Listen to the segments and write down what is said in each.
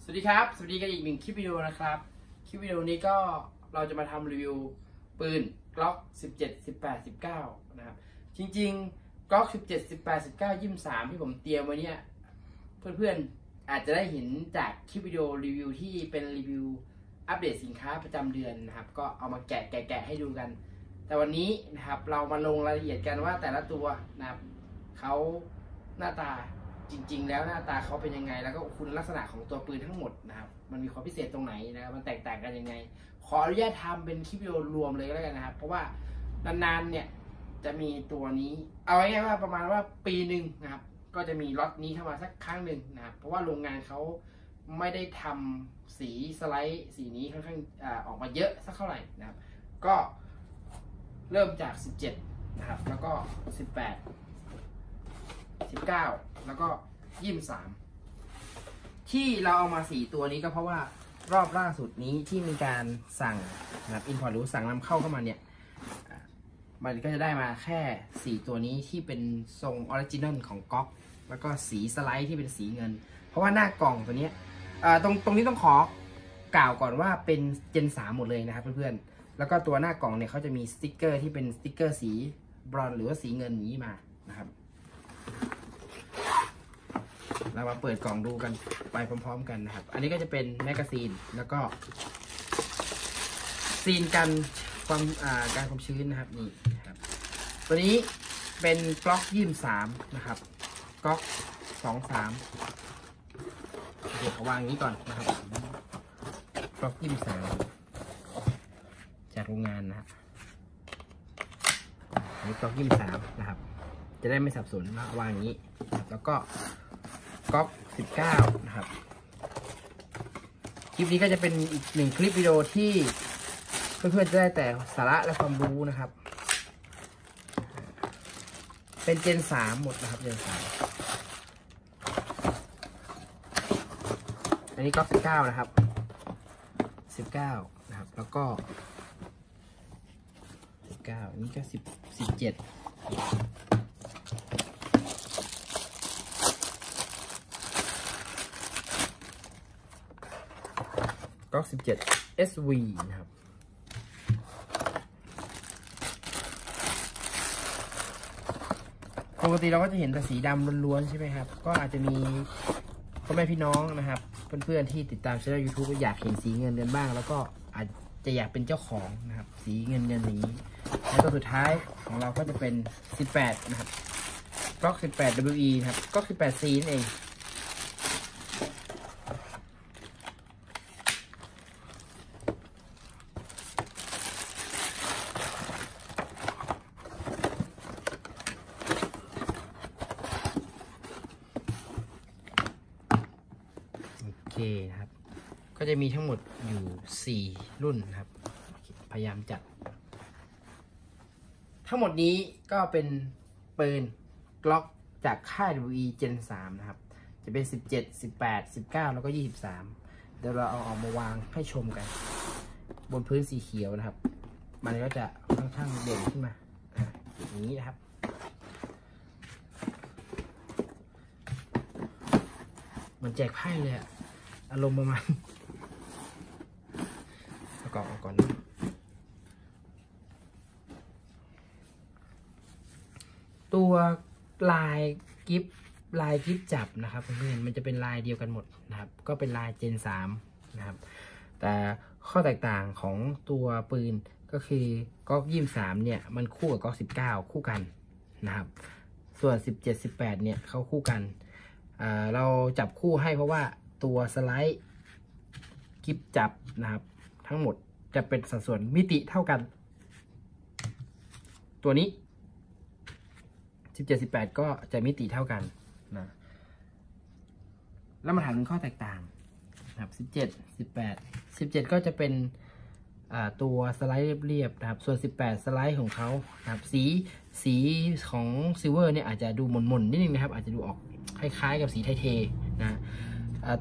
สวัสดีครับสวัสดีกันอีกหนึ่งคลิปวิดีโอนะครับคลิปวิดีโอนี้ก็เราจะมาทำรีวิวปืน Glock 17 18 19นะครับจริงๆ Glock 17 18 19 23ที่ผมเตรียมไว้เนี่ยเพื่อนๆอาจจะได้เห็นจากคลิปวิดีโอรีวิวที่เป็นรีวิวอัปเดตสินค้าประจำเดือนนะครับก็เอามาแกะให้ดูกันแต่วันนี้นะครับเรามาลงรายละเอียดกันว่าแต่ละตัวนะครับเขาหน้าตาจริงๆแล้วหน้าตาเขาเป็นยังไงแล้วก็คุณลักษณะของตัวปืนทั้งหมดนะครับมันมีความพิเศษตรงไหนนะครับมันแตกต่างกันยังไงขออนุญาตทำเป็นคลิปวิดีโอรวมเลยก็แล้วกันนะครับเพราะว่านานๆเนี่ยจะมีตัวนี้เอาไว้ง่ายๆว่าประมาณว่าปีหนึ่งนะครับก็จะมีล็อตนี้เข้ามาสักครั้งหนึ่งนะครับเพราะว่าโรงงานเขาไม่ได้ทำสีสไลด์สีนี้ค่อนข้างออกมาเยอะสักเท่าไหร่นะครับก็เริ่มจาก17นะครับแล้วก็18 19แล้วก็23ที่เราเอามา4ตัวนี้ก็เพราะว่ารอบล่าสุดนี้ที่มีการสั่งนะครับอินพอร์ตหรือสั่งนำเข้ามาเนี่ยมันก็จะได้มาแค่4ตัวนี้ที่เป็นทรงออริจินอลของก๊อกแล้วก็สีสไลด์ที่เป็นสีเงินเพราะว่าหน้ากล่องตัวนี้ตรงนี้ต้องขอกล่าวก่อนว่าเป็นเจน3หมดเลยนะครับเพื่อนๆแล้วก็ตัวหน้ากล่องเนี่ยเขาจะมีสติ๊กเกอร์ที่เป็นสติ๊กเกอร์สีบรอนซ์หรือว่าสีเงินนี้มานะครับเรามาเปิดกล่องดูกันไปพร้อมๆกันนะครับอันนี้ก็จะเป็นแมกกาซีนแล้วก็ซีนกันความการความชื้นนะครับนี่ครับตัวนี้เป็นกล็อก23นะครับกล็อก23เดี๋ยววางนี้ก่อนนะครับกล็อก23จากโรงงานนะครับอันนี้กล็อก23นะครับจะได้ไม่สับสนนะวางอย่างนี้แล้วก็ก๊อก19นะครับคลิปนี้ก็จะเป็นอีกหนึ่งคลิปวิดีโอที่เพื่อนๆจะได้แต่สาระและความรู้นะครับเป็นเจน3หมดนะครับเจน3อันนี้ก๊อก19นะครับ19นะครับแล้วก็19อันนี้ก็17ก๊อก17 SV นะครับปกติเราก็จะเห็นแต่สีดำล้วนๆใช่ไหมครับก็อาจจะมีพ่อแม่พี่น้องนะครับเพื่อนๆที่ติดตามช่อง YouTube อยากเห็นสีเงินกันบ้างแล้วก็อาจจะอยากเป็นเจ้าของนะครับสีเงินอย่างนี้แล้วก็สุดท้ายของเราก็จะเป็น18นะครับก๊อก18 WE นะครับก๊อก18 C นั่นเองนะครับก็จะมีทั้งหมดอยู่4รุ่นนะครับพยายามจัดทั้งหมดนี้ก็เป็นปืน Glock จากค่าย WE Gen 3นะครับจะเป็น17 18 19แล้วก็23เดี๋ยวเราเอาออกมาวางให้ชมกันบนพื้นสีเขียวนะครับมันก็จะค่อนข้างเด่นขึ้นมาอย่างนี้นะครับมันแจกไพ่เลยอะอารมณ์ประมาณเอาก่อนนะตัวลายกิฟจับนะครับเพื่อนๆมันจะเป็นลายเดียวกันหมดนะครับก็เป็นลายเจน3นะครับแต่ข้อแตกต่างของตัวปืนก็คือก๊อก23เนี่ยมันคู่กับก๊อก19คู่กันนะครับส่วน17 18เนี่ยเขาคู่กันเราจับคู่ให้เพราะว่าตัวสไลด์กิฟจับนะครับทั้งหมดจะเป็นสัดส่วนมิติเท่ากันตัวนี้17 18ก็จะมิติเท่ากันนะแล้วมาถามถึงข้อแตกต่างนะครับ17 18ก็จะเป็นตัวสไลด์เรียบๆนะครับส่วน18สไลด์ของเขานะครับสีของซิลเวอร์เนี่ยอาจจะดูหม่นๆนิดนึงนะครับอาจจะดูออกคล้ายๆกับสีไทเทนะ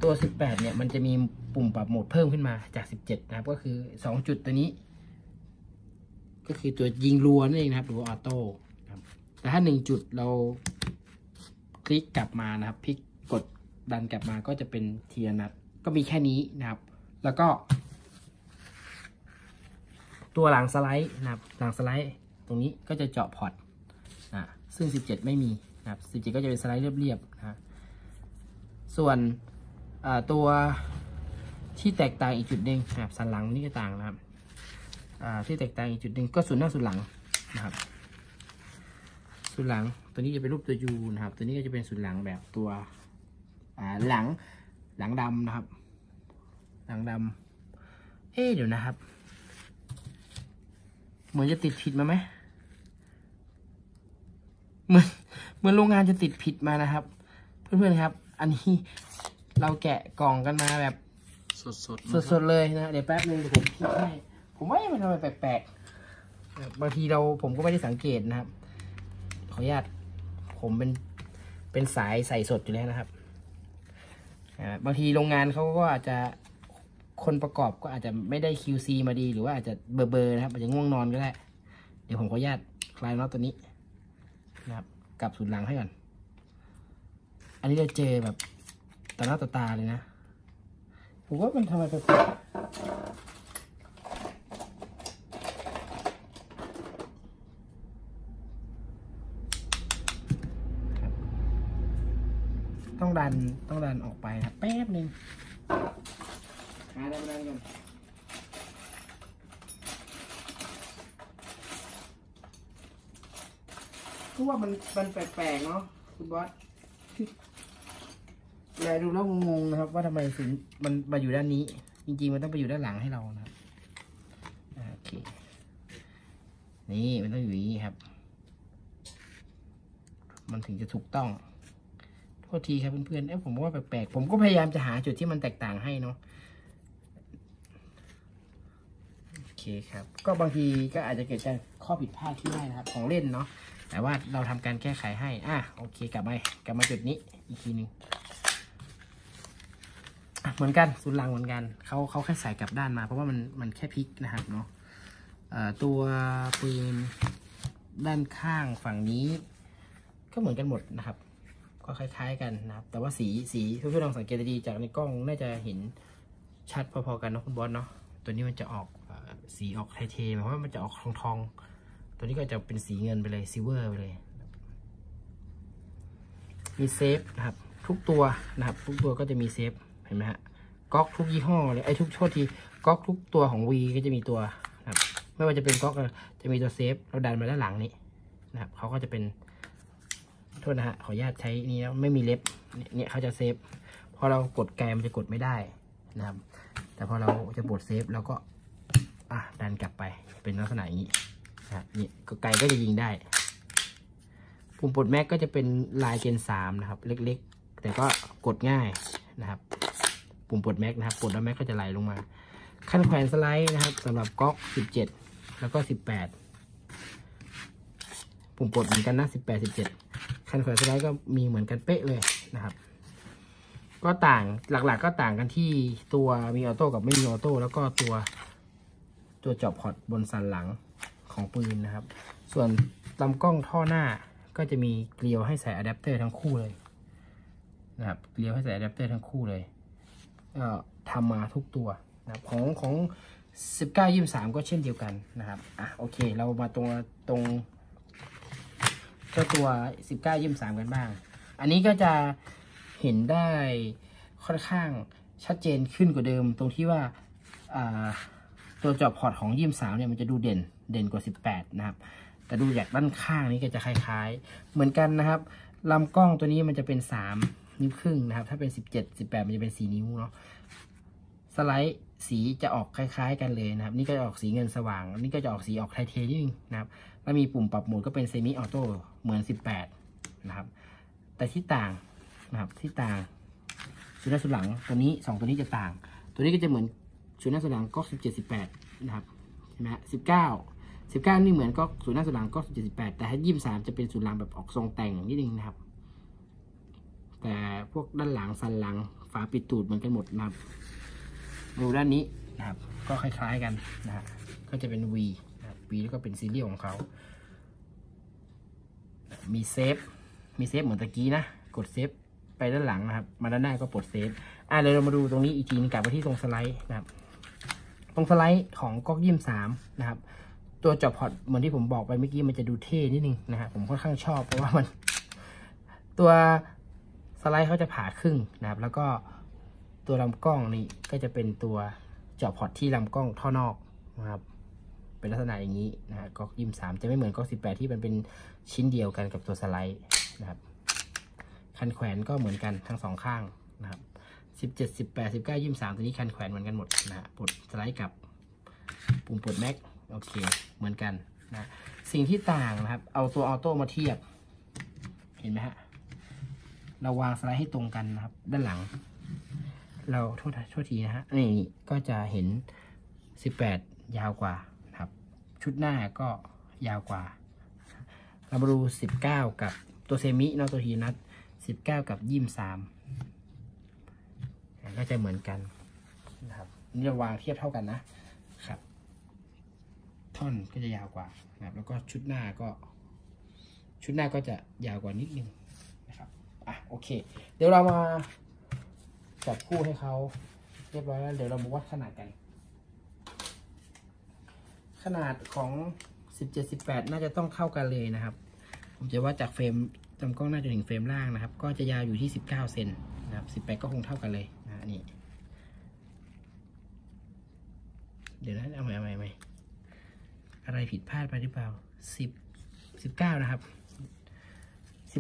ตัว18เนี่ยมันจะมีปุ่มปรับโหมดเพิ่มขึ้นมาจาก17นะครับก็คือ2จุดตัวนี้ก็คือตัวยิงรัวนั่นเองนะครับหรือว่าออโต้ครับแต่ถ้า1จุดเราคลิกกลับมานะครับพลิกกดดันกลับมาก็จะเป็นทีละนัด ก็มีแค่นี้นะครับแล้วก็ตัวหลังสไลด์นะครับหลังสไลด์ตรงนี้ก็จะเจาะพอร์ตซึ่ง17ไม่มีนะครับ17ก็จะเป็นสไลด์เรียบๆนะส่วนตัวที่แตกต่างอีกจุดหนึ่งนะครับสันหลังนี่ก็ต่างนะครับที่แตกต่างอีกจุดหนึ่งก็ส่วนหน้าส่วนหลังนะครับส่วนหลังตัวนี้จะเป็นรูปตัว U นะครับตัวนี้ก็จะเป็นส่วนหลังแบบตัวหลังดำนะครับหลังดำเดี๋ยวนะครับเหมือนจะติดผิดมาไหมเหมือนโรงงานจะติดผิดมานะครับเพื่อนๆครับอันนี้เราแกะกล่องกันมาแบบสดเลยนะเดี๋ยวแป๊บนึงผมคิดให้ผมว่ามันทำไมแปลกๆบางทีผมก็ไม่ได้สังเกตนะครับขออนุญาตผมเป็นสายใส่สดอยู่แล้วนะครับบางทีโรงงานเขาก็อาจจะคนประกอบก็อาจจะไม่ได้ QC มาดีหรือว่าอาจจะเบอร์นะครับอาจจะง่วงนอนก็ได้เดี๋ยวผมขออนุญาตคลายน็อตตัวนี้นะครับกลับศูนย์หลังให้ก่อนอันนี้เราเจอแบบต่อหน้าต่อตาเลยนะผมว่ามันทำไมแปลกต้องดันออกไปนะแป๊บนึงหาได้ไม่ได้ก่อนก็ว่ามันแปลกๆเนาะคุณบอสแลดูแล้วงงๆนะครับว่าทำไมถึงมันมาอยู่ด้านนี้จริงๆมันต้องไปอยู่ด้านหลังให้เรานะครับโอเคนี่มันต้องอยู่อย่างนี้ครับมันถึงจะถูกต้องโทษทีครับเพื่อนๆผมว่าแปลกๆผมก็พยายามจะหาจุดที่มันแตกต่างให้เนาะโอเคครับก็บางทีก็อาจจะเกิดจากข้อผิดพลาดที่ได้นะครับของเล่นเนาะแต่ว่าเราทำการแก้ไขให้โอเคกลับมาจุดนี้อีกทีนึงเหมือนกันศูนย์หลังเหมือนกันเขาแค่ใส่กลับด้านมาเพราะว่ามันแค่พลิกนะครับเนาะตัวปืนด้านข้างฝั่งนี้ก็เหมือนกันหมดนะครับก็คล้ายๆกันนะครับแต่ว่าสีเพื่อนๆลองสังเกตดีจากในกล้องน่าจะเห็นชัดพอๆกันนะคุณบอสเนาะตัวนี้มันจะออกสีออกไทเทหมายความว่ามันจะออกทองตัวนี้ก็จะเป็นสีเงินไปเลยซิลเวอร์ไปเลยมีเซฟนะครับทุกตัวนะครับทุกตัวก็จะมีเซฟเห็นไหมฮะก๊อกทุกยี่ห้อเลยทุกโทษทีก๊อกทุกตัวของ V ก็จะมีตัวนะครับไม่ว่าจะเป็นก๊อกจะมีตัวเซฟเราดันมาด้านหลังนี้นะครับเขาก็จะเป็นโทษนะฮะขออนุญาตใช้นี่นะไม่มีเล็บเนี่ยเขาจะเซฟพอเรากดไกลมันจะกดไม่ได้นะครับแต่พอเราจะปลดเซฟเราก็ดันกลับไปเป็นลักษณะอย่างนี้นี่ไกลก็จะยิงได้ปุ่มปลดแม็กก็จะเป็นลายเจน 3นะครับเล็กๆแต่ก็กดง่ายนะครับปุ่มปลดแม็กนะครับปลดแล้วแม็กก็จะไหลลงมาขั้นแขวนสไลด์นะครับสำหรับก๊อก17แล้วก็18ปุ่มปลดเหมือนกันนะ18 17ขั้นแขวนสไลด์ก็มีเหมือนกันเป๊ะเลยนะครับก็ต่างหลักๆก็ต่างกันที่ตัวมีออโต้กับไม่มีออโต้แล้วก็ตัวเจาะพอร์ตบนสันหลังของปืนนะครับส่วนลำกล้องท่อหน้าก็จะมีเกลียวให้ใส่อะแดปเตอร์ทั้งคู่เลยนะครับเกลียวให้ใส่อะแดปเตอร์ทั้งคู่เลยก็ทำมาทุกตัวนะครับของ19-23ก็เช่นเดียวกันนะครับโอเคเรามาตรงเจ้าตัว19-23กันบ้างอันนี้ก็จะเห็นได้ค่อนข้างชัดเจนขึ้นกว่าเดิมตรงที่ว่าตัวเจาะพอร์ตของ23เนี่ยมันจะดูเด่นกว่า18นะครับแต่ดูจากด้านข้างนี้ก็จะคล้ายๆเหมือนกันนะครับลำกล้องตัวนี้มันจะเป็น3 นิ้วครึ่งนะครับถ้าเป็น17-18มันจะเป็น4 นิ้วเนาะสไลด์สีจะออกคล้ายๆกันเลยนะครับนี่ก็จะออกสีเงินสว่างนี่ก็จะออกสีออกไทเทนิดนึงนะครับแล้วมีปุ่มปรับโหมดก็เป็นเซมิออโต้เหมือน18นะครับแต่ที่ต่างนะครับที่ต่างชุดหน้าชุดหลังตัวนี้2ตัวนี้จะต่างตัวนี้ก็จะเหมือนชุดหน้าชุดหลังก็17-18นะครับใช่ไหม19นี่เหมือนก็ศูนย์หน้าศูนย์หลังก็17-18แต่ถ้า23จะเป็นศูนย์หลังแบบออกทรงแต่งนิดนึงนะครับแต่พวกด้านหลังสันหลังฝาปิดตูดเหมือนกันหมดนะครับดูด้านนี้นะครับก็คล้ายๆกันนะฮะก็จะเป็น V นะครับ V แล้วก็เป็นซีเรียลของเขามีเซฟเหมือนตะกี้นะกดเซฟไปด้านหลังนะครับมาด้านหน้าก็ปลดเซฟ เดี๋ยวเรามาดูตรงนี้อีกทีนึงกลับไปที่ตรงสไลด์นะครับตรงสไลด์ของก๊อก23นะครับตัวเจาะพอร์ตเหมือนที่ผมบอกไปเมื่อกี้มันจะดูเท่นิดนึงนะครับผมค่อนข้างชอบเพราะว่ามันตัวสไลด์เขาจะผ่าครึ่งนะครับแล้วก็ตัวลำกล้องนี่ก็จะเป็นตัวเจาะพอร์ตที่ลำกล้องท่อนอกนะครับเป็นลักษณะอย่างนี้นะฮะก๊อก23จะไม่เหมือนก๊อก18ที่มันเป็นชิ้นเดียวกันกับตัวสไลด์นะครับคันแขวนก็เหมือนกันทั้งสองข้างนะครับ17 18 19 23ตัวนี้คันแขวนเหมือนกันหมดนะฮะปลดสไลด์กับปุ่มปลดแม็กโอเคเหมือนกันนะสิ่งที่ต่างนะครับเอาตัวออโต้มาเทียบเห็นไหมฮะเราวางสไลด์ให้ตรงกันนะครับด้านหลังเราโทษทีนะฮะนี่ก็จะเห็น18ยาวกว่าครับชุดหน้าก็ยาวกว่าเรามาดู19กับตัวเซมิเนาะตัวทีนัด19กับ23ก็จะเหมือนกันนะครับนี่เราวางเทียบเท่ากันนะครับท่อนก็จะยาวกว่านะครับแล้วก็ชุดหน้าก็จะยาวกว่านิดนึงนะครับโอเคเดี๋ยวเรามาจับคู่ให้เขาเรียบร้อยแล้วเดี๋ยวเรามาวัดขนาดกันขนาดของ17-18น่าจะต้องเท่ากันเลยนะครับผมจะวัดจากเฟรมลำกล้องหน้าจนถึงเฟรมล่างนะครับก็จะยาวอยู่ที่19เซนนะครับ18ก็คงเท่ากันเลยนะนี่เดี๋ยวนะเอาใหม่อะไรผิดพลาดไปหรือเปล่า19นะครับ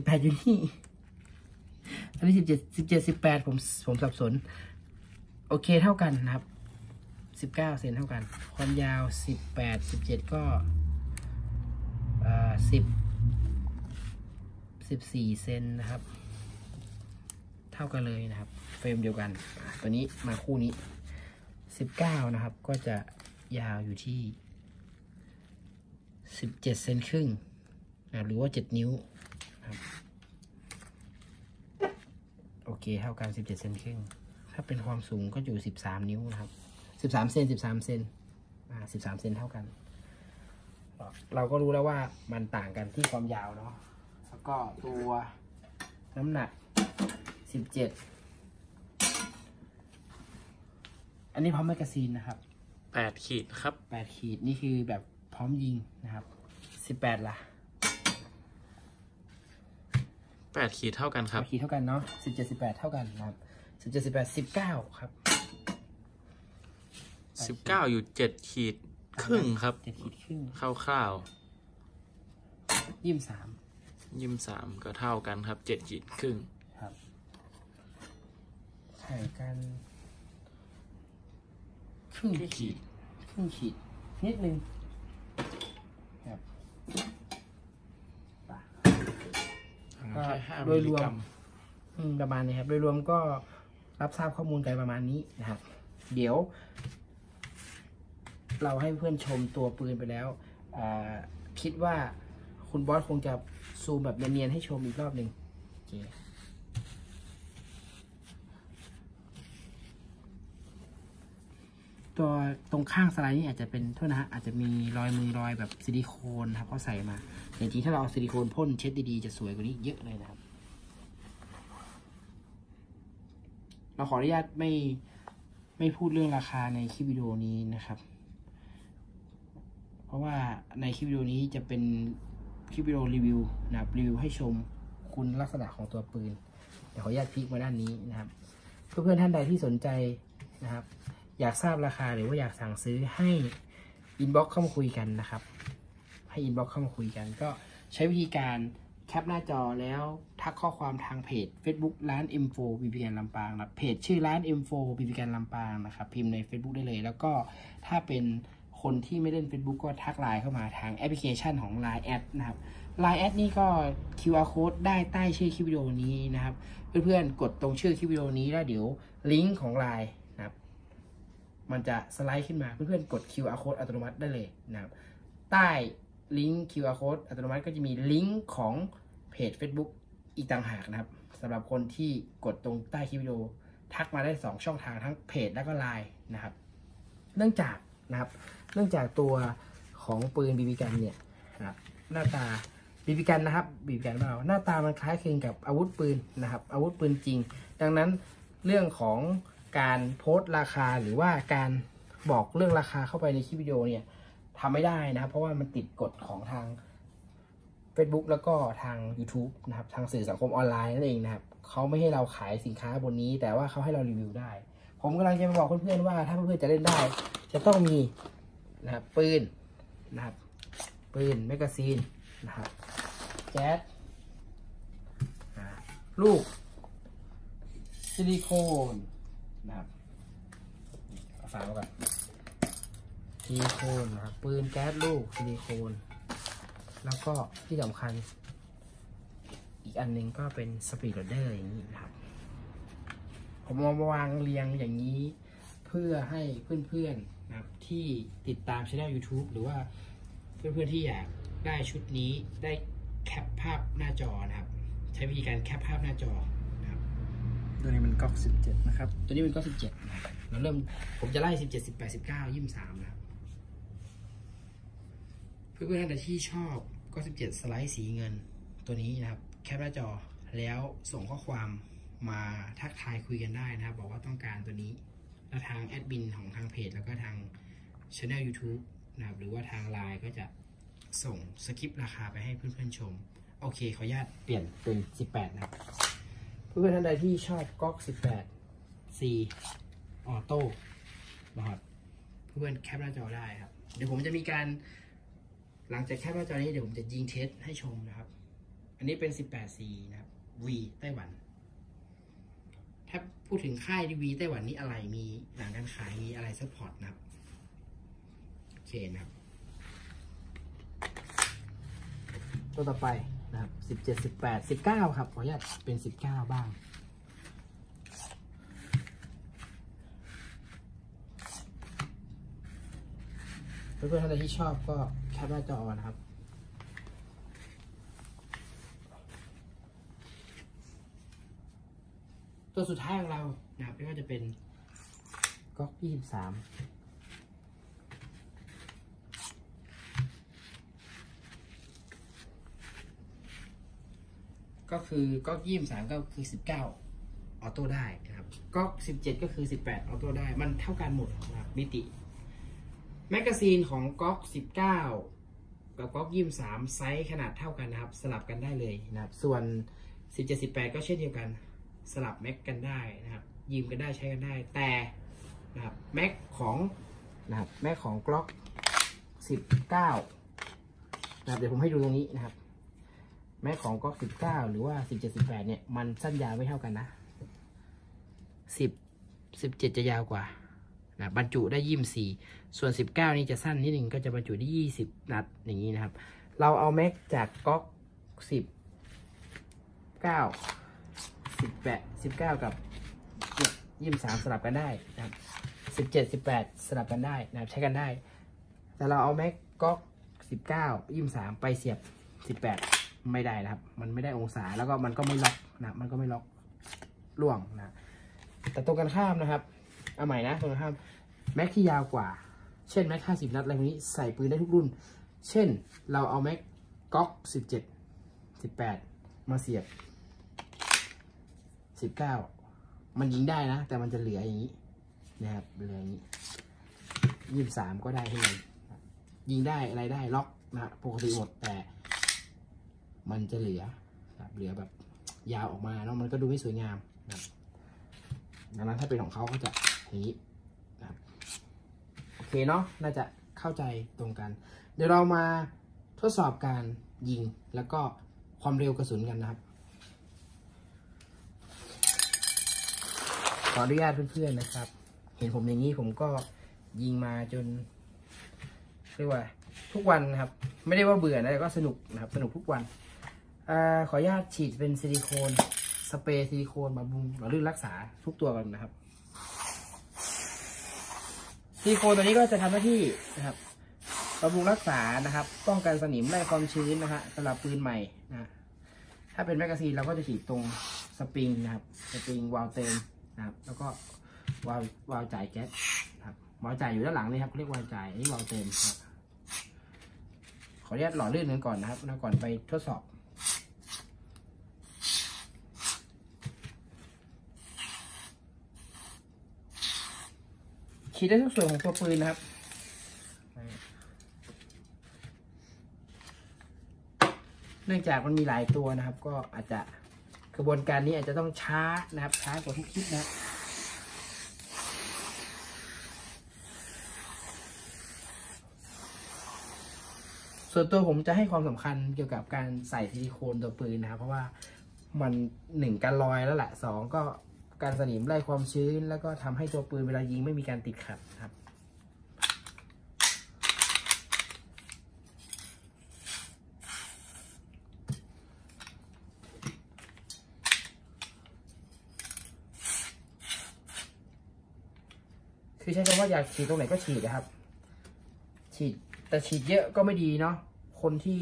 18อยู่นี่อันนี้17 18ผมสับสนโอเคเท่ากันนะครับ19เซนเท่ากันความยาว18 17ก็14เซนนะครับเท่ากันเลยนะครับเฟรมเดียวกันตัวนี้มาคู่นี้19นะครับก็จะยาวอยู่ที่17เซนครึ่งหรือว่า7นิ้วครับโอเคเท่ากัน17เซนครึ่งถ้าเป็นความสูงก็อยู่13นิ้วนะครับ13เซน13เซน13เซนเท่ากันเราก็รู้แล้วว่ามันต่างกันที่ความยาวเนาะแล้วก็ตัวน้ำหนัก17อันนี้พร้อมแมกกาซีนนะครับ8 ขีดครับ8 ขีดนี่คือแบบพร้อมยิงนะครับ18ล่ะ8 ขีดเท่ากันครับ8 ขีดเท่ากันเนาะ17 18เท่ากันนะครับ17 18 19ครับ19อยู่7 ขีดครึ่งครับ7 ขีดครึ่งคร่าวๆ23ก็เท่ากันครับ7 ขีดครึ่งครับห่างกันครึ่งขีดนิดนึงครับก็โดยรวมประมาณนี้ครับโดยรวมก็รับทราบข้อมูลกันประมาณนี้นะครับเดี๋ยวเราให้เพื่อนชมตัวปืนไปแล้วคิดว่าคุณบอสคงจะซูมแบบเนียนๆให้ชมอีกรอบหนึ่งโอเคตัวตรงข้างสไลด์นี่อาจจะเป็นโทษนะฮะอาจจะมีรอยมือรอยแบบซิลิโคนนะครับเขาใส่มาจริงๆถ้าเราเอาซิลิโคนพ่นเช็ดดีๆจะสวยกว่านี้เยอะเลยนะครับเราขออนุญาตไม่พูดเรื่องราคาในคลิปวิดีโอนี้นะครับเพราะว่าในคลิปวิดีโอนี้จะเป็นคลิปวิดีโอรีวิวนะครับรีวิวให้ชมคุณลักษณะของตัวปืนเดี๋ยวขออนุญาตพลิกมาด้านนี้นะครับเพื่อนๆท่านใดที่สนใจนะครับอยากทราบราคาหรือว่าอยากสั่งซื้อให้อินบ็อกซ์เข้ามาคุยกันนะครับให้อินบ็อกซ์เข้ามาคุยกันก็ใช้วิธีการแคปหน้าจอแล้วทักข้อความทางเพจ Facebook ร้าน M4 BB Gun ลำปางนะเพจชื่อร้าน M4 BB Gun ลำปางนะครับพิมพ์ใน Facebook ได้เลยแล้วก็ถ้าเป็นคนที่ไม่เล่น Facebook ก็ทักไลน์เข้ามาทางแอปพลิเคชันของ Line แอดนะครับ Line แอดนี่ก็ QR Code ได้ใต้ชื่อคลิปวิดีโอนี้นะครับเพื่อนๆกดตรงชื่อคลิปวิดีโอนี้แล้วเดี๋ยวลิงก์ของ Line นะครับมันจะสไลด์ขึ้นมาเพื่อนๆกด QR Code อัตโนมัติได้เลยนะครับใต้ลิงก์ QR Code อัตโนมัติก็จะมีลิงก์ของเพจ Facebook อีกต่างหากนะครับสำหรับคนที่กดตรงใต้คลิปวิดีโอทักมาได้2ช่องทางทั้งเพจและก็ Line นะครับเนื่องจากตัวของปืน BB Gun เนี่ยนะครับหน้าตา BB Gun นะครับ BB Gun เราหน้าตามันคล้ายคลึงกับอาวุธปืนนะครับอาวุธปืนจริงดังนั้น เรื่องของการโพสต์ราคาหรือว่าการบอกเรื่องราคาเข้าไปในคลิปวิดีโอเนี่ยทำไม่ได้นะครับเพราะว่ามันติดกฎของทาง Facebook แล้วก็ทาง YouTube นะครับทางสื่อสังคมออนไลน์นั่นเองนะครับเขาไม่ให้เราขายสินค้าบนนี้แต่ว่าเขาให้เรารีวิวได้ผมกำลังจะมาบอกเพื่อนๆว่าถ้าเพื่อนๆจะเล่นได้จะต้องมีนะครับปืนนะครับปืนแมกกาซีนนะครับแก๊สลูกซิลิโคนนะครับเอาฝามาก่อนซิลิโคนนะครับปืนแก๊สลูกซิลิโคนแล้วก็ที่สำคัญอีกอันนึงก็เป็นสปีดโรเดอร์อย่างนี้นะครับผมมาวางเรียงอย่างนี้เพื่อให้เพื่อนๆนะครับที่ติดตามช่อง YouTube หรือว่าเพื่อนๆที่อยากได้ชุดนี้ได้แคปภาพหน้าจอนะครับใช้วิธีการแคปภาพหน้าจอนะครับตัวนี้มันก๊อก17นะครับตัวนี้มันก็17นะครับเราเริ่มผมจะไล่17 18 19 23นะครับเพื่อนๆท่านใดที่ชอบก็17สไลด์สีเงินตัวนี้นะครับแคปหน้าจอแล้วส่งข้อความมาทักทายคุยกันได้นะครับบอกว่าต้องการตัวนี้แล้วทางแอดมินของทางเพจแล้วก็ทาง Channel YouTube นะครับหรือว่าทาง LINE ก็จะส่งสคริปต์ราคาไปให้เพื่อนๆชมโอเคขออนุญาตเปลี่ยนเป็น18นะครับเพื่อนๆท่านใดที่ชอบก๊อก18 C ออโต้นะครับเพื่อนๆแคปหน้าจอได้ครับเดี๋ยวผมจะมีการหลังจากแคปหน้าจอนี้เดี๋ยวผมจะยิงเทสให้ชมนะครับอันนี้เป็น 18C นะครับ V ไต้หวันถ้าพูดถึงค่าย V ไต้หวันนี่อะไรมีหลังการขายมีอะไรซัพพอร์ตนะครับโอเคนะครับตัวต่อไปนะครับ17 18 19ครับขออนุญาตเป็น19บ้างเพื่อนๆท่านใดที่ชอบก็แคปหน้าจอนะครับตัวสุดท้ายของเรานะครับก็จะเป็นก๊อก23ก็คือก๊อก23ก็คือ19ออโต้ได้นะครับก๊อก17ก็คือ18ออโต้ได้มันเท่ากันหมดนะครับมิติแมกกาซีนของก๊อก19กับก๊อก23ไซส์ขนาดเท่ากันนะครับสลับกันได้เลยนะครับส่วน17 18ก็เช่นเดียวกันสลับแม็กกันได้นะครับยืมกันได้ใช้กันได้แต่นะครับแม็กของนะครับแม็กของก๊อก19นะครับเดี๋ยวผมให้ดูตรงนี้นะครับแม็กของก๊อก19หรือว่า17 18เนี่ยมันสั้นยาวไม่เท่ากันนะ17จะยาวกว่านะบรรจุได้24ส่วน19นี่จะสั้นนิดนึงก็จะบรรจุได้20นัดอย่างนี้นะครับเราเอาแม็กจากก๊อก19กับ23สลับกันได้นะครับ17 18สลับกันได้นะครับใช้กันได้แต่เราเอาแม็กก๊อก19 23ไปเสียบ18ไม่ได้นะครับมันไม่ได้องศาแล้วก็มันก็ไม่ล็อกนะมันก็ไม่ล็อกล่วงนะแต่ตรงกันข้ามนะครับเอาใหม่นะตรงกันข้ามแม็กที่ยาวกว่าเช่นแม็ก50นัดอะไรพวกนี้ใส่ปืนได้ทุกรุ่นเช่นเราเอาแม็กก๊อก17 18มาเสียบ19มันยิงได้นะแต่มันจะเหลืออย่างนี้นะครับเหลืออย่างนี้23ก็ได้ที่มันยิงได้อะไรได้ล็อกนะปกติหมดแต่มันจะเหลือแบบยาวออกมาเนาะมันก็ดูไม่สวยงามนะดังนั้นถ้าเป็นของเขาก็จะอย่างนี้นะครับโอเคเนาะน่าจะเข้าใจตรงกันเดี๋ยวเรามาทดสอบการยิงแล้วก็ความเร็วกระสุนกันนะครับขออนุญาตเพื่อนๆนะครับเห็นผมอย่างนี้ผมก็ยิงมาจนเรียกว่าทุกวันนะครับไม่ได้ว่าเบื่อนะแต่ก็สนุกนะครับสนุกทุกวันขออนุญาตฉีดเป็นซิลิโคนสเปรย์ซิลิโคนบำรุงหรือรักษาทุกตัวกันนะครับซิลิโคนตัวนี้ก็จะทำหน้าที่นะครับบำรุงรักษานะครับป้องกันสนิมไล่ความชื้นนะฮะสำหรับปืนใหม่นะถ้าเป็นแมกกาซีนเราก็จะฉีดตรงสปริงนะครับสปริงวาล์วเติมนะครับแล้วก็วาล์วจ่ายแก๊สครับวาล์วจ่ายอยู่ด้านหลังนี่ครับเรียกวาล์วจ่ายอันนี้วาล์วเติมครับขออนุญาตหล่อลื่นกันก่อนนะครับก่อนไปทดสอบ ฉีดได้ทุกส่วนของตัวปืนนะครับเนื่องจากมันมีหลายตัวนะครับก็อาจจะกระบวนการนี้อาจจะต้องช้านะครับช้ากว่าที่คิดนะส่วนตัวผมจะให้ความสำคัญเกี่ยวกับการใส่ซิลิโคนตัวปืนนะครับเพราะว่ามัน1การลอยแล้วแหละ2ก็การสนิมไล่ความชื้นแล้วก็ทำให้ตัวปืนเวลายิงไม่มีการติดขัดครับคือใช้คำว่าอยากฉีดตรงไหนก็ฉีดนะครับฉีดแต่ฉีดเยอะก็ไม่ดีเนาะคนที่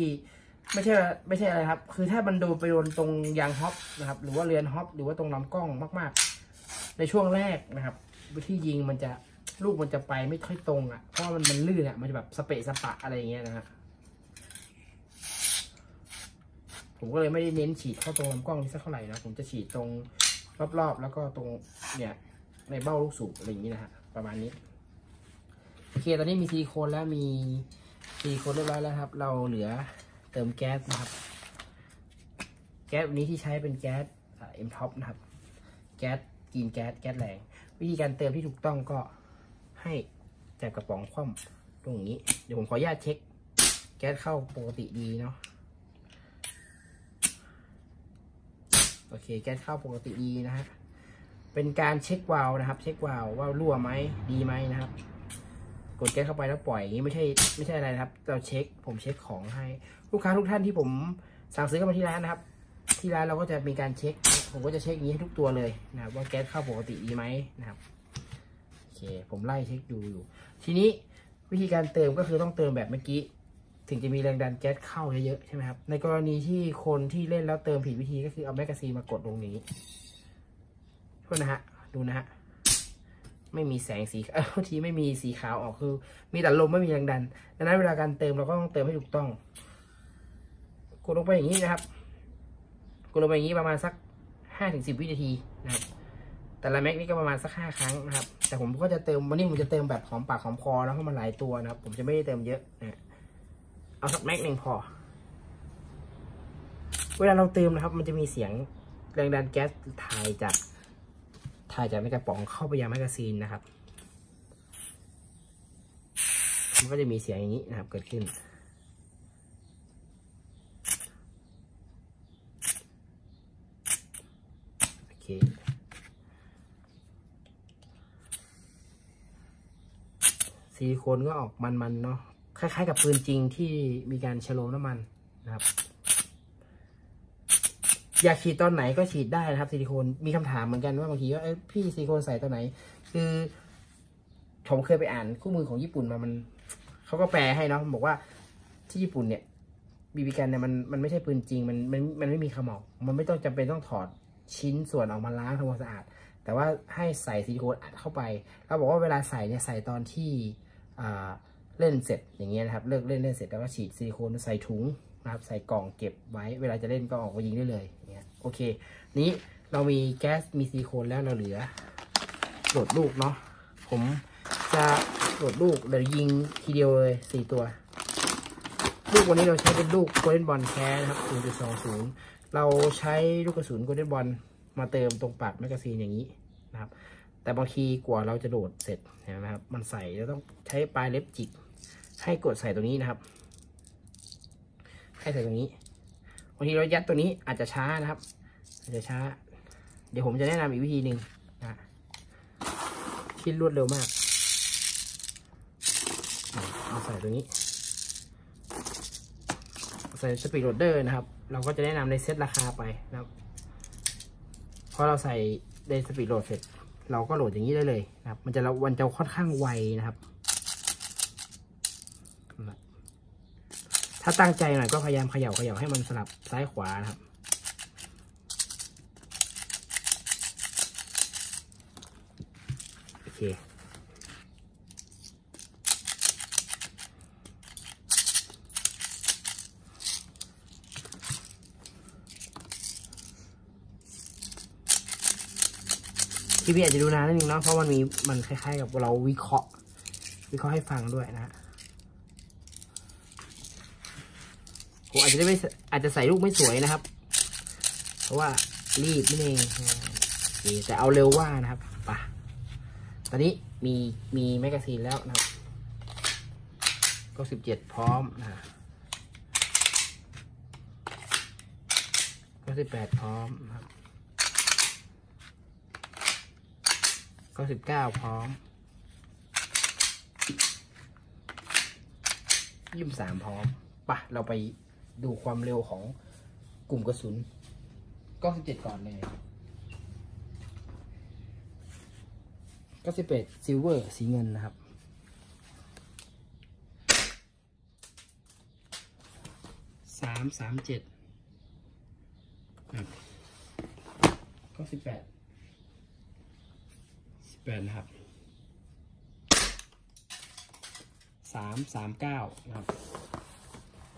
ไม่ใช่อะไรครับคือถ้ามันไปโดนตรงยางฮอปนะครับหรือว่าเรือนฮอปหรือว่าตรงลำกล้องมากๆในช่วงแรกนะครับวิธียิงมันจะลูกมันจะไปไม่ค่อยตรงอ่ะเพราะว่ามันลื่นอ่ะมันจะแบบสเปะสปะอะไรอย่างเงี้ยนะฮะผมก็เลยไม่ได้เน้นฉีดเข้าตรงลำกล้องนี่สักเท่าไหร่นะผมจะฉีดตรงรอบๆแล้วก็ตรงเนี่ยในเบ้าลูกสูบอะไรอย่างนี้นะฮะประมาณนี้โอเคตอนนี้มีซิลิโคนแล้วมีซิลิโคนเรียบร้อยแล้วครับเราเหลือเติมแก๊สนะครับแก๊สนี้ที่ใช้เป็นแก๊สM-Top นะครับแก๊สกินแก๊สแรงวิธีการเติมที่ถูกต้องก็ให้จับกระป๋องคว่ำตรงนี้เดี๋ยวผมขออนุญาตเช็คแก๊สเข้าปกติดีเนาะโอเคแก๊สเข้าปกติดีนะฮะเป็นการเช็ควาล์วนะครับเช็ควาล์วว่ารั่วไหมดีไหมนะครับกดแก๊สเข้าไปแล้วปล่อยอย่างนี้ไม่ใช่อะไรนะครับเราผมเช็คของให้ลูกค้าทุกท่านที่ผมสั่งซื้อเข้ามาที่ร้านนะครับที่ร้านเราก็จะมีการเช็คผมก็จะเช็คอย่างนี้ให้ทุกตัวเลยนะครับว่าแก๊สเข้าปกติดีไหมนะครับโอเคผมไล่เช็คดูอยู่ทีนี้วิธีการเติมก็คือต้องเติมแบบเมื่อกี้ถึงจะมีแรงดันแก๊สเข้าเยอะๆใช่ไหมครับในกรณีที่คนที่เล่นแล้วเติมผิดวิธีก็คือเอาแมกกาซีนมากดตรงนี้โทษนะฮะดูนะฮะไม่มีแสงสีทีไม่มีสีขาวออกคือมีแต่ลมไม่มีแรงดันดังนั้นเวลาการเติมเราก็ต้องเติมให้ถูกต้องกดลงไปอย่างนี้นะครับกดลงไปอย่างนี้ประมาณสัก5-10 วินาทีนะครับแต่ละแม็กนี่ก็ประมาณสัก5 ครั้งนะครับแต่ผมก็จะเติมวันนี้ผมจะเติมแบบหอมปากหอมคอแล้วเพราะมันหลายตัวนะครับผมจะไม่ได้เติมเยอะนะเอาสักแม็ก1พอเวลาเราเติมนะครับมันจะมีเสียงแรงดันแก๊สถ่ายจากในกระป๋องเข้าไปยังแมกกาซีนนะครับมันก็จะมีเสียงอย่างนี้นะครับเกิดขึ้นโอเคซิลิโคนก็ออกมันๆเนาะคล้ายๆกับปืนจริงที่มีการฉโลมน้ำมันนะครับอยากฉีดตอนไหนก็ฉีดได้นะครับซิลิโคนมีคำถามเหมือนกันว่าบางทีว่าพี่ซิลิโคนใส่ตอนไหนคือผมเคยไปอ่านคู่มือของญี่ปุ่นมามันเขาก็แปลให้เนาะบอกว่าที่ญี่ปุ่นเนี่ยบีบีกันเนี่ยมันไม่ใช่ปืนจริงมันไม่มีขม่ามันไม่ต้องจำเป็นต้องถอดชิ้นส่วนออกมาล้างทำความสะอาดแต่ว่าให้ใส่ซิลิโคนอัดเข้าไปแล้วบอกว่าเวลาใส่เนี่ยใส่ตอนที่เล่นเสร็จอย่างเงี้ยนะครับเลิกเล่นเสร็จแล้วก็ฉีดซิลิโคนใส่ถุงนะครับใส่กล่องเก็บไว้เวลาจะเล่นก็ออกมายิงได้เลยเนี่ยโอเคนี้เรามีแก๊สมีซิลิโคนแล้วเราเหลือโหลดลูกเนาะผมจะโหลดลูกเดี๋ยวยิงทีเดียวเลย4 ตัวลูกวันนี้เราใช้เป็นลูกโกลเด้นบอลแท้นะครับ 0.20 เราใช้ลูกกระสุนโกลเด้นบอลมาเติมตรงปากแมกกาซีนอย่างนี้นะครับแต่บางทีกว่าเราจะโหลดเสร็จนะครับมันใส่เราต้องใช้ปลายเล็บจิกให้กดใส่ตรงนี้นะครับให้ใส่ตรงนี้บางทีเรายัดตัวนี้อาจจะช้านะครับอาจจะช้าเดี๋ยวผมจะแนะนำอีกวิธีหนึ่งนะที่รวดเร็วมากเอาใส่ตัวนี้ใส่สปีดโหลดเดอร์นะครับเราก็จะแนะนำในเซตราคาไปนะครับพอเราใส่ในสปีดโหลดเสร็จเราก็โหลดอย่างนี้ได้เลยนะครับมันจะค่อนข้างไวนะครับถ้าตั้งใจหน่อยก็พยายามเขย่าให้มันสลับซ้ายขวานะครับโอเค คลิปนี้อาจจะดูนานนิดนึงเนาะเพราะมันคล้ายๆกับเราวิเคราะห์ให้ฟังด้วยนะผมอาจจะใส่ลูกไม่สวยนะครับเพราะว่ารีบนั่นเองนี่แต่เอาเร็วว่านะครับป่ะตอนนี้มีแมกกาซีนแล้วนะครับก็17พร้อมนะก็18พร้อมนะครับก็19พร้อม23พร้อมป่ะเราไปดูความเร็วของกลุ่มกระสุนก็17ก่อนเลยก็11ซิลเวอร์สีเงินนะครับ337ครับก็18นะครับ339นะครับ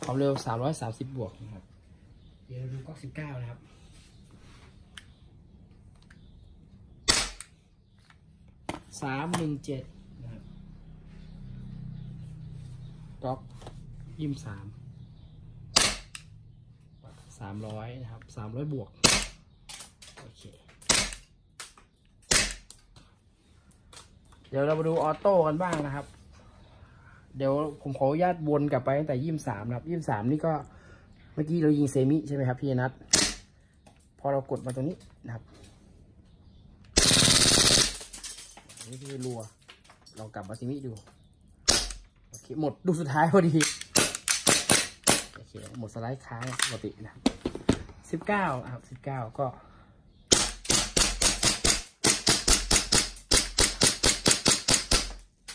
ความเร็ว330บวกนะครับเดี๋ยวดูก็19นะครับ317นะครับก๊อก300นะครับ300บวกโอเคเดี๋ยวเรามาดูออโต้กันบ้างนะครับเดี๋ยวผมขออนุญาตวนกลับไปตั้งแต่23นะครับ23นี่ก็เมื่อกี้เรายิงเซมิใช่ไหมครับพี่นัทพอเรากดมาตรงนี้นะครับนี่คือรัวลองกลับมาเซมิดูโอเคหมดดูสุดท้ายพอดีโอเคหมดสไลด์ค้างปกตินะครับ19ครับ19ก็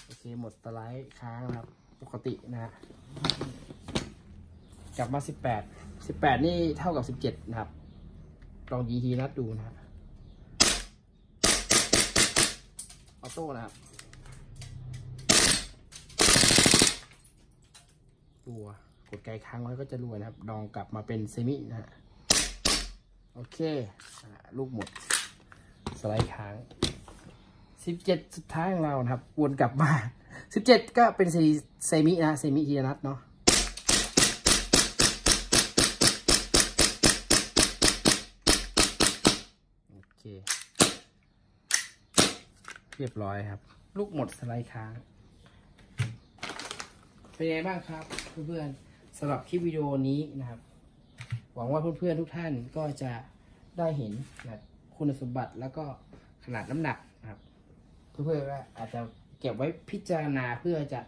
โอเคหมดสไลด์ค้างนะครับปกตินะฮะกลับมา18นี่เท่ากับ17นะครับลองยิงทีนัดดูนะฮะออโต้นะครับตัวกดไกลค้างไว้ก็จะรวยนะครับลองกลับมาเป็นเซมินะฮะโอเคลูกหมดสไลด์ค้าง17สุดท้ายของเรานะครับวนกลับมา17ก็เป็นเซมินะเซมิทีนัดเนาะโอเคเรียบร้อยครับลูกหมดสไลด์ค้างเป็นไงบ้างครับเพื่อนๆสำหรับคลิปวิดีโอนี้นะครับหวังว่าเพื่อนๆทุกท่านก็จะได้เห็นนะคุณสมบัติแล้วก็ขนาดน้ำหนักนะครับเพื่อนๆก็อาจจะเก็บไว้พิจารณาเพื่อจะ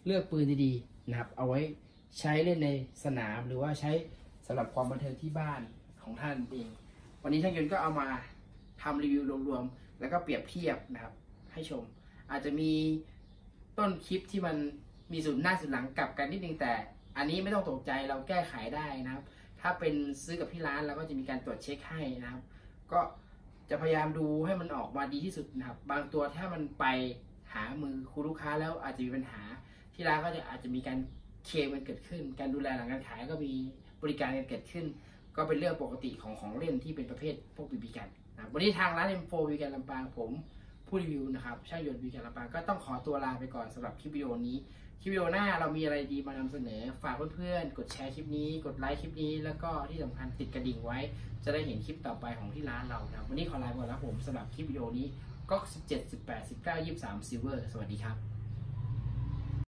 เลือกปืนดีๆนะครับเอาไว้ใช้เล่นในสนามหรือว่าใช้สำหรับความบันเทิงที่บ้านของท่านเองวันนี้ช่างยนต์ก็เอามาทำรีวิวรวมๆแล้วก็เปรียบเทียบนะครับให้ชมอาจจะมีต้นคลิปที่มันมีส่วนหน้าส่วนหลังกลับกันนิดนึงแต่อันนี้ไม่ต้องตกใจเราแก้ไขได้นะครับถ้าเป็นซื้อกับที่ร้านเราก็จะมีการตรวจเช็คให้นะครับก็จะพยายามดูให้มันออกมาดีที่สุดนะครับบางตัวถ้ามันไปหามือคุณลูกค้าแล้วอาจจะมีปัญหาที่ร้านก็อาจจะมีการเคลมกันเกิดขึ้นการดูแลหลังการขายก็มีบริการกันเกิดขึ้นก็เป็นเรื่องปกติของเล่นที่เป็นประเภทพวกบีบีกันนะวันนี้ทางร้าน M4 บีบีกันลำปางผมผู้รีวิวนะครับช่างยนต์บีบีกันลำปางก็ต้องขอตัวลาไปก่อนสำหรับคลิปวิดีโอนี้คลิปวิดีโอหน้าเรามีอะไรดีมานำเสนอฝากเพื่อนๆกดแชร์คลิปนี้กดไลค์คลิปนี้แล้วก็ที่สำคัญติดกระดิ่งไว้จะได้เห็นคลิปต่อไปของที่ร้านเราครับวันนี้ขอลาไปก่อนแล้วผมสำหรับคลิปวิดีโอนี้ก็17 18 19 23 Silver สวัสดีครับ